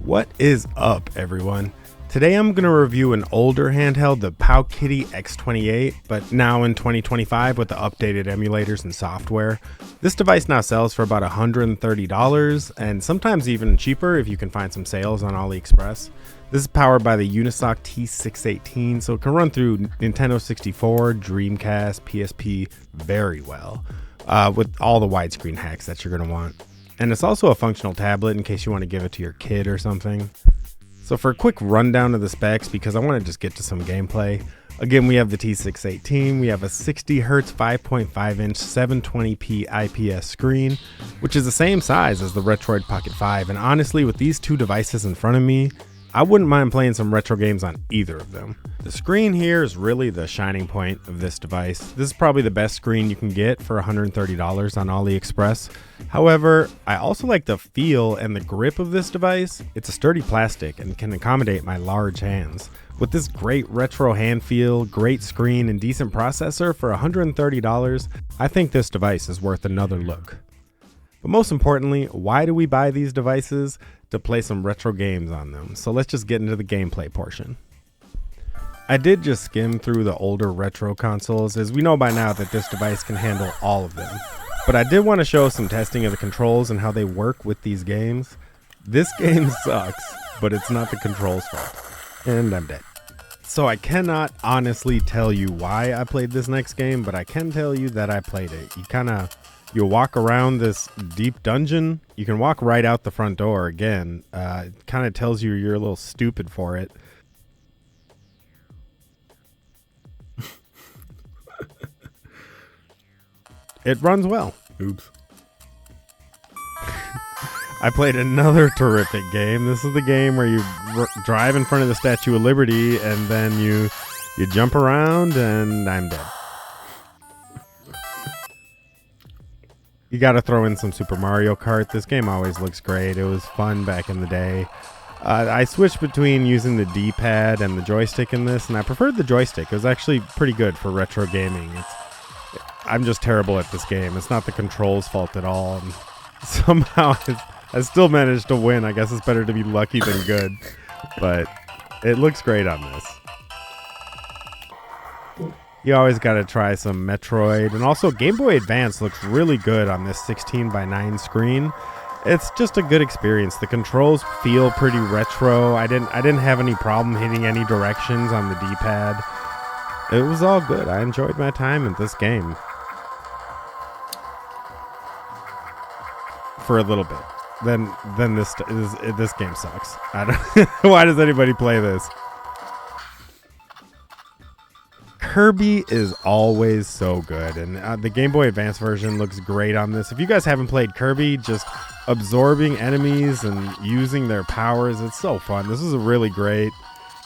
What is up, everyone? Today I'm going to review an older handheld, the Powkiddy x28, but now in 2025 with the updated emulators and software. This device now sells for about $130 and sometimes even cheaper if you can find some sales on AliExpress. This is powered by the Unisoc T618, so it can run through Nintendo 64, Dreamcast, PSP very well, with all the widescreen hacks that you're going to want. And it's also a functional tablet in case you want to give it to your kid or something. So for a quick rundown of the specs, because I want to just get to some gameplay. Again, we have the T618, we have a 60Hz 5.5 inch 720p IPS screen, which is the same size as the Retroid Pocket 5. And honestly, with these two devices in front of me, I wouldn't mind playing some retro games on either of them. The screen here is really the shining point of this device. This is probably the best screen you can get for $130 on AliExpress. However, I also like the feel and the grip of this device. It's a sturdy plastic and can accommodate my large hands. With this great retro hand feel, great screen, and decent processor for $130, I think this device is worth another look. But most importantly, why do we buy these devices? To play some retro games on them. So let's just get into the gameplay portion. I did just skim through the older retro consoles, as we know by now that this device can handle all of them. But I did want to show some testing of the controls and how they work with these games. This game sucks, but it's not the controls' fault. And I'm dead. So I cannot honestly tell you why I played this next game, but I can tell you that I played it. You walk around this deep dungeon. You can walk right out the front door again. It kind of tells you you're a little stupid for it. It runs well. Oops. I played another terrific game. This is the game where you drive in front of the Statue of Liberty and then you jump around, and I'm dead. You got to throw in some Super Mario Kart. This game always looks great. It was fun back in the day. I switched between using the D-pad and the joystick in this, and I preferred the joystick. It was actually pretty good for retro gaming. I'm just terrible at this game. It's not the controls' fault at all. And somehow I still managed to win. I guess it's better to be lucky than good. But it looks great on this. You always got to try some Metroid, and also Game Boy Advance looks really good on this 16:9 screen. It's just a good experience. The controls feel pretty retro. I didn't have any problem hitting any directions on the D-pad. It was all good. I enjoyed my time in this game for a little bit. Then this game sucks. I don't. Why does anybody play this? Kirby is always so good, and the Game Boy Advance version looks great on this. If you guys haven't played Kirby, just absorbing enemies and using their powers, it's so fun. This is really great.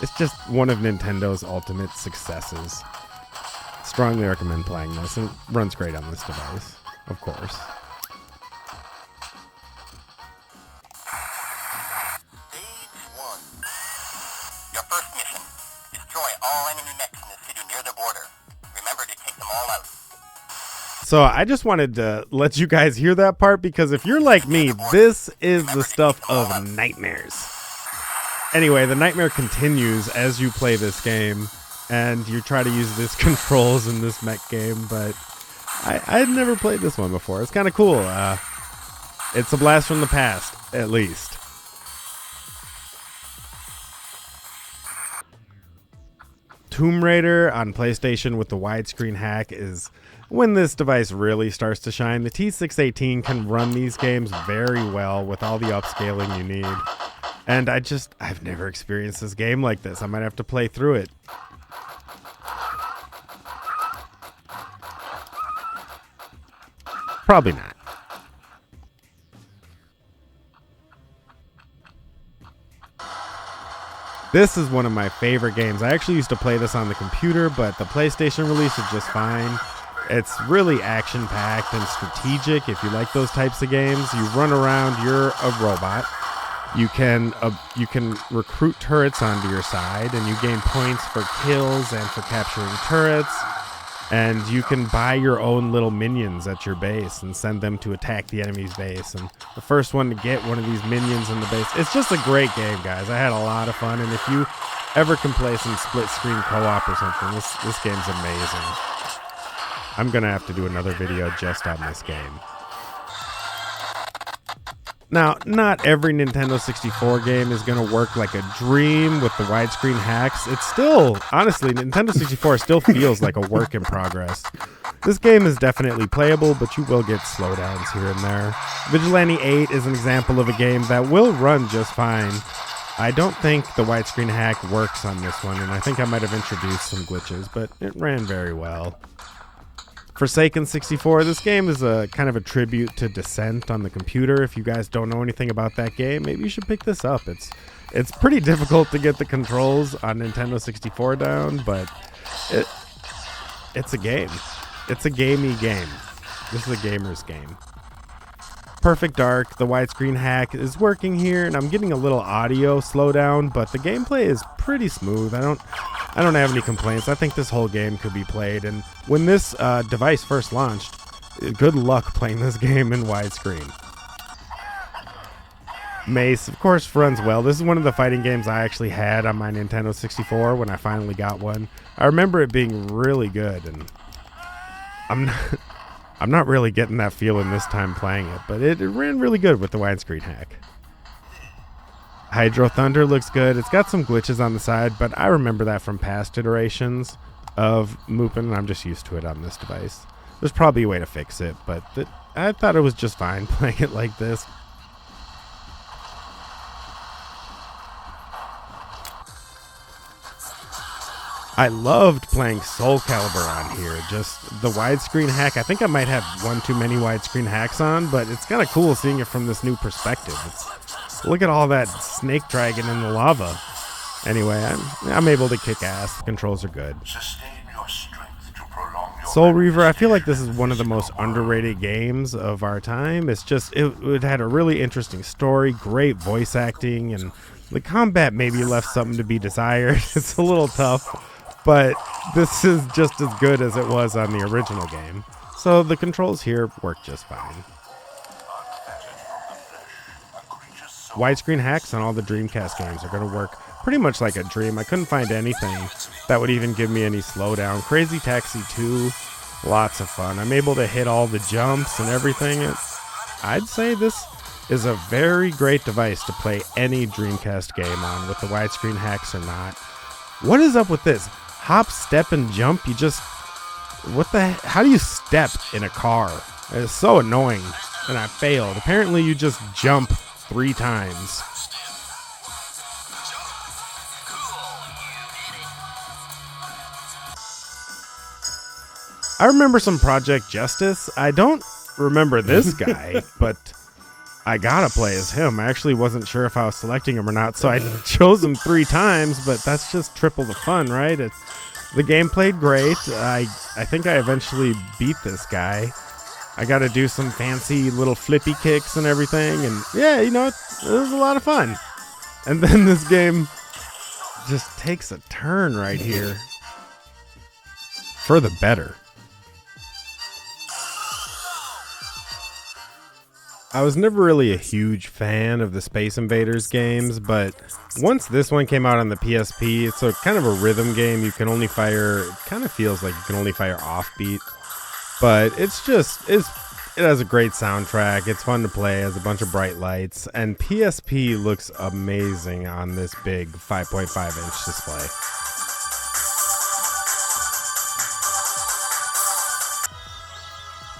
It's just one of Nintendo's ultimate successes. Strongly recommend playing this, and it runs great on this device, of course. So I just wanted to let you guys hear that part, because if you're like me, this is the stuff of nightmares. Anyway, the nightmare continues as you play this game, and you try to use this controls in this mech game, but I had never played this one before. It's kind of cool. It's a blast from the past, at least. Tomb Raider on PlayStation with the widescreen hack is when this device really starts to shine. The T618 can run these games very well with all the upscaling you need. And I've never experienced this game like this. I might have to play through it. Probably not. This is one of my favorite games. I actually used to play this on the computer, but the PlayStation release is just fine. It's really action-packed and strategic. If you like those types of games, you run around, you're a robot. You can recruit turrets onto your side, and you gain points for kills and for capturing turrets. And you can buy your own little minions at your base and send them to attack the enemy's base. And the first one to get one of these minions in the base. It's just a great game, guys. I had a lot of fun. And if you ever can play some split screen co-op or something, this game's amazing. I'm going to have to do another video just on this game. Now, not every Nintendo 64 game is going to work like a dream with the widescreen hacks. It's still, honestly, Nintendo 64 still feels like a work in progress. This game is definitely playable, but you will get slowdowns here and there. Vigilante 8 is an example of a game that will run just fine. I don't think the widescreen hack works on this one, and I think I might have introduced some glitches, but it ran very well. Forsaken 64, this game is a kind of a tribute to Descent on the computer. If you guys don't know anything about that game, maybe you should pick this up. It's pretty difficult to get the controls on Nintendo 64 down, but it's a game. It's a gamey game. This is a gamer's game. Perfect Dark, the widescreen hack is working here, and I'm getting a little audio slowdown, but the gameplay is pretty smooth. I don't have any complaints. I think this whole game could be played, and when this device first launched, good luck playing this game in widescreen. Mace, of course, runs well. This is one of the fighting games I actually had on my Nintendo 64 when I finally got one. I remember it being really good, and I'm not really getting that feeling this time playing it, but it ran really good with the widescreen hack. Hydro Thunder looks good. It's got some glitches on the side, but I remember that from past iterations of Mupen, and I'm just used to it on this device. There's probably a way to fix it, but I thought it was just fine playing it like this. I loved playing Soul Calibur on here. Just the widescreen hack. I think I might have one too many widescreen hacks on, but it's kind of cool seeing it from this new perspective. Look at all that snake dragon in the lava. Anyway, I'm able to kick ass. The controls are good. Soul Reaver, I feel like this is one of the most underrated games of our time. It's just, it had a really interesting story, great voice acting, and the combat maybe left something to be desired. It's a little tough. But this is just as good as it was on the original game. So the controls here work just fine. Widescreen hacks on all the Dreamcast games are going to work pretty much like a dream. I couldn't find anything that would even give me any slowdown. Crazy Taxi 2, lots of fun. I'm able to hit all the jumps and everything. I'd say this is a very great device to play any Dreamcast game on, with the widescreen hacks or not. What is up with this? Hop, step, and jump. You just... how do you step in a car? It's so annoying. And I failed. Apparently you just jump 3 times. I remember some Project Justice. I don't remember this guy, but I gotta play as him. I actually wasn't sure if I was selecting him or not, so I chose him 3 times, but that's just triple the fun, right? The game played great. I think I eventually beat this guy. I gotta do some fancy little flippy kicks and everything, and yeah, you know, it was a lot of fun. And then this game just takes a turn right here. For the better. I was never really a huge fan of the Space Invaders games, but once this one came out on the PSP, it's a kind of a rhythm game. You can only fire, it kind of feels like you can only fire offbeat, but it has a great soundtrack. It's fun to play, has a bunch of bright lights, and PSP looks amazing on this big 5.5-inch display.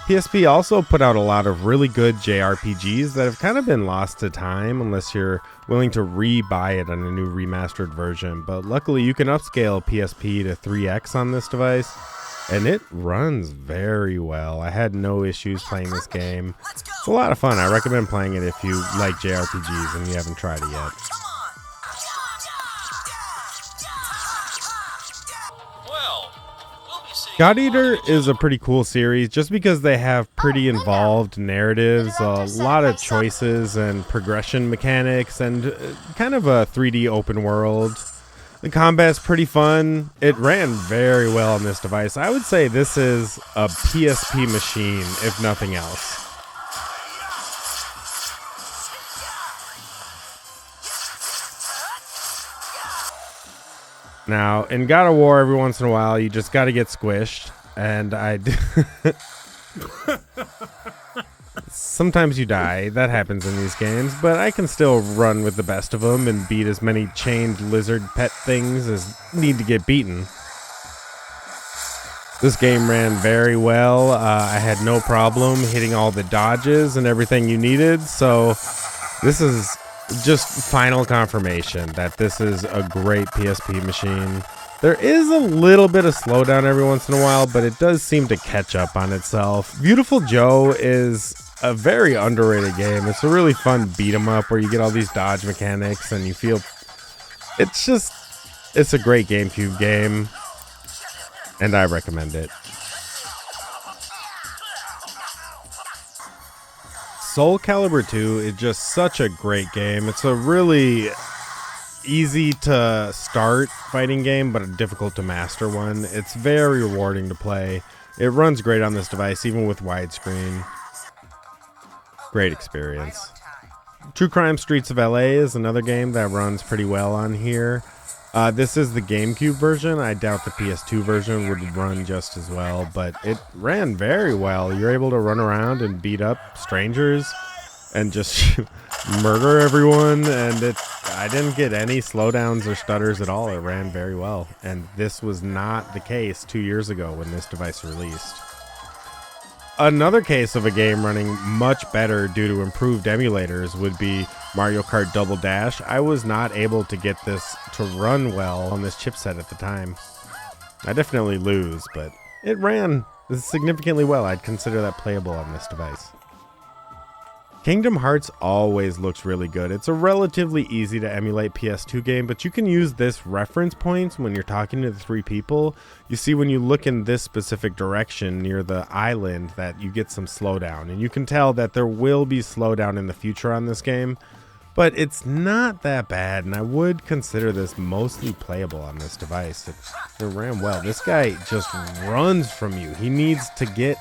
PSP also put out a lot of really good JRPGs that have kind of been lost to time unless you're willing to re-buy it on a new remastered version. But luckily you can upscale PSP to 3X on this device, and it runs very well. I had no issues playing this game. It's a lot of fun. I recommend playing it if you like JRPGs and you haven't tried it yet. God Eater is a pretty cool series just because they have pretty involved narratives, a lot of choices and progression mechanics, and kind of a 3D open world. The combat's pretty fun. It ran very well on this device. I would say this is a PSP machine, if nothing else. Now, in God of War, every once in a while, you just got to get squished. And sometimes you die. That happens in these games. But I can still run with the best of them and beat as many chained lizard pet things as need to get beaten. This game ran very well. I had no problem hitting all the dodges and everything you needed. So this is just final confirmation that this is a great PSP machine. There is a little bit of slowdown every once in a while, but it does seem to catch up on itself. Beautiful Joe is a very underrated game. It's a really fun beat 'em up where you get all these dodge mechanics and you feel it's a great GameCube game, and I recommend it. Soul Calibur 2 is just such a great game. It's a really easy to start fighting game, but a difficult to master one. It's very rewarding to play. It runs great on this device, even with widescreen. Great experience. True Crime Streets of LA is another game that runs pretty well on here. This is the GameCube version. I doubt the PS2 version would run just as well, but it ran very well. You're able to run around and beat up strangers and just murder everyone, and I didn't get any slowdowns or stutters at all. It ran very well, and this was not the case 2 years ago when this device released. Another case of a game running much better due to improved emulators would be Mario Kart Double Dash. I was not able to get this to run well on this chipset at the time. I definitely lose, but it ran significantly well. I'd consider that playable on this device. Kingdom Hearts always looks really good. It's a relatively easy to emulate PS2 game, but you can use this reference points when you're talking to the three people. You see, when you look in this specific direction near the island, that you get some slowdown, and you can tell that there will be slowdown in the future on this game, but it's not that bad, and I would consider this mostly playable on this device. It ran well. This guy just runs from you. He needs to get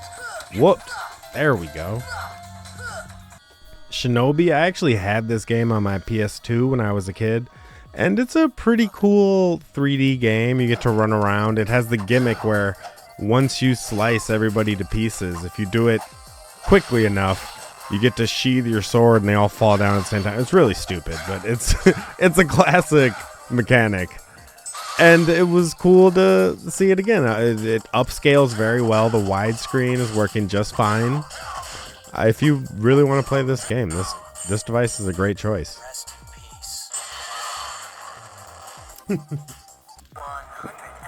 whooped. There we go. Shinobi, I actually had this game on my PS2 when I was a kid, and it's a pretty cool 3D game. You get to run around. It has the gimmick where once you slice everybody to pieces, if you do it quickly enough, you get to sheathe your sword and they all fall down at the same time. It's really stupid, but it's a classic mechanic. And it was cool to see it again. It upscales very well. The widescreen is working just fine. If you really want to play this game, this device is a great choice.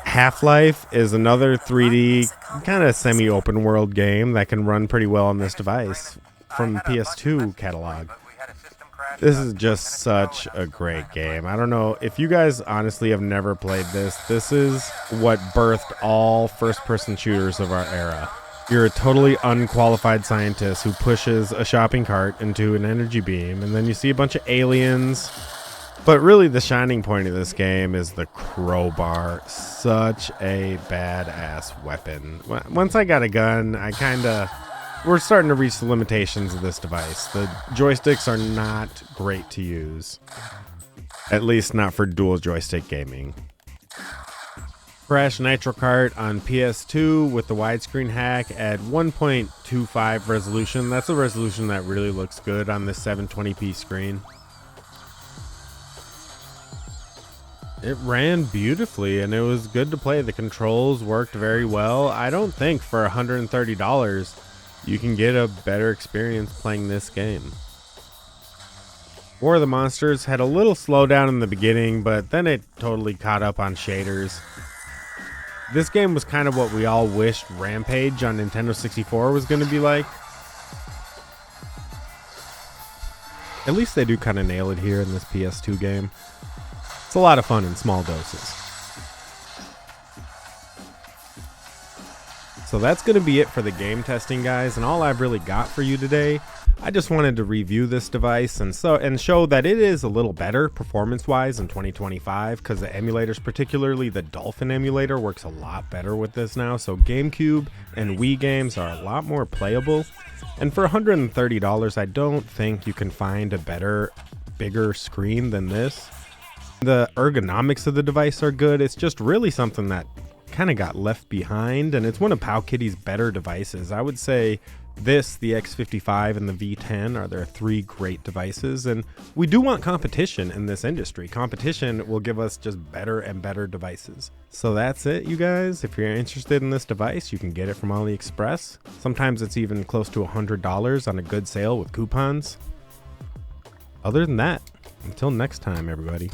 Half-Life is another 3D kind of semi-open world game that can run pretty well on this device from PS2 catalog. This is just such a great game. I don't know if you guys honestly have never played this. This is what birthed all first-person shooters of our era. You're a totally unqualified scientist who pushes a shopping cart into an energy beam, and then you see a bunch of aliens. But really, the shining point of this game is the crowbar. Such a badass weapon. Once I got a gun, we're starting to reach the limitations of this device. The joysticks are not great to use. At least not for dual joystick gaming. Crash Nitro Kart on PS2 with the widescreen hack at 1.25 resolution. That's a resolution that really looks good on this 720p screen. It ran beautifully and it was good to play. The controls worked very well. I don't think for $130 you can get a better experience playing this game. War of the Monsters had a little slowdown in the beginning, but then it totally caught up on shaders. This game was kind of what we all wished Rampage on Nintendo 64 was going to be like. At least they do kind of nail it here in this PS2 game. It's a lot of fun in small doses. So that's going to be it for the game testing, guys, and all I've really got for you today. I just wanted to review this device and show that it is a little better performance-wise in 2025, because the emulators, particularly the Dolphin emulator, works a lot better with this now. So GameCube and Wii games are a lot more playable. And for $130, I don't think you can find a better, bigger screen than this. The ergonomics of the device are good. It's just really something that kind of got left behind, and it's one of Powkiddy's better devices. I would say this, the X55, and the V10 are their three great devices, and we do want competition in this industry. Competition will give us just better and better devices. So that's it, you guys. If you're interested in this device, you can get it from AliExpress. Sometimes it's even close to $100 on a good sale with coupons. Other than that, until next time, everybody.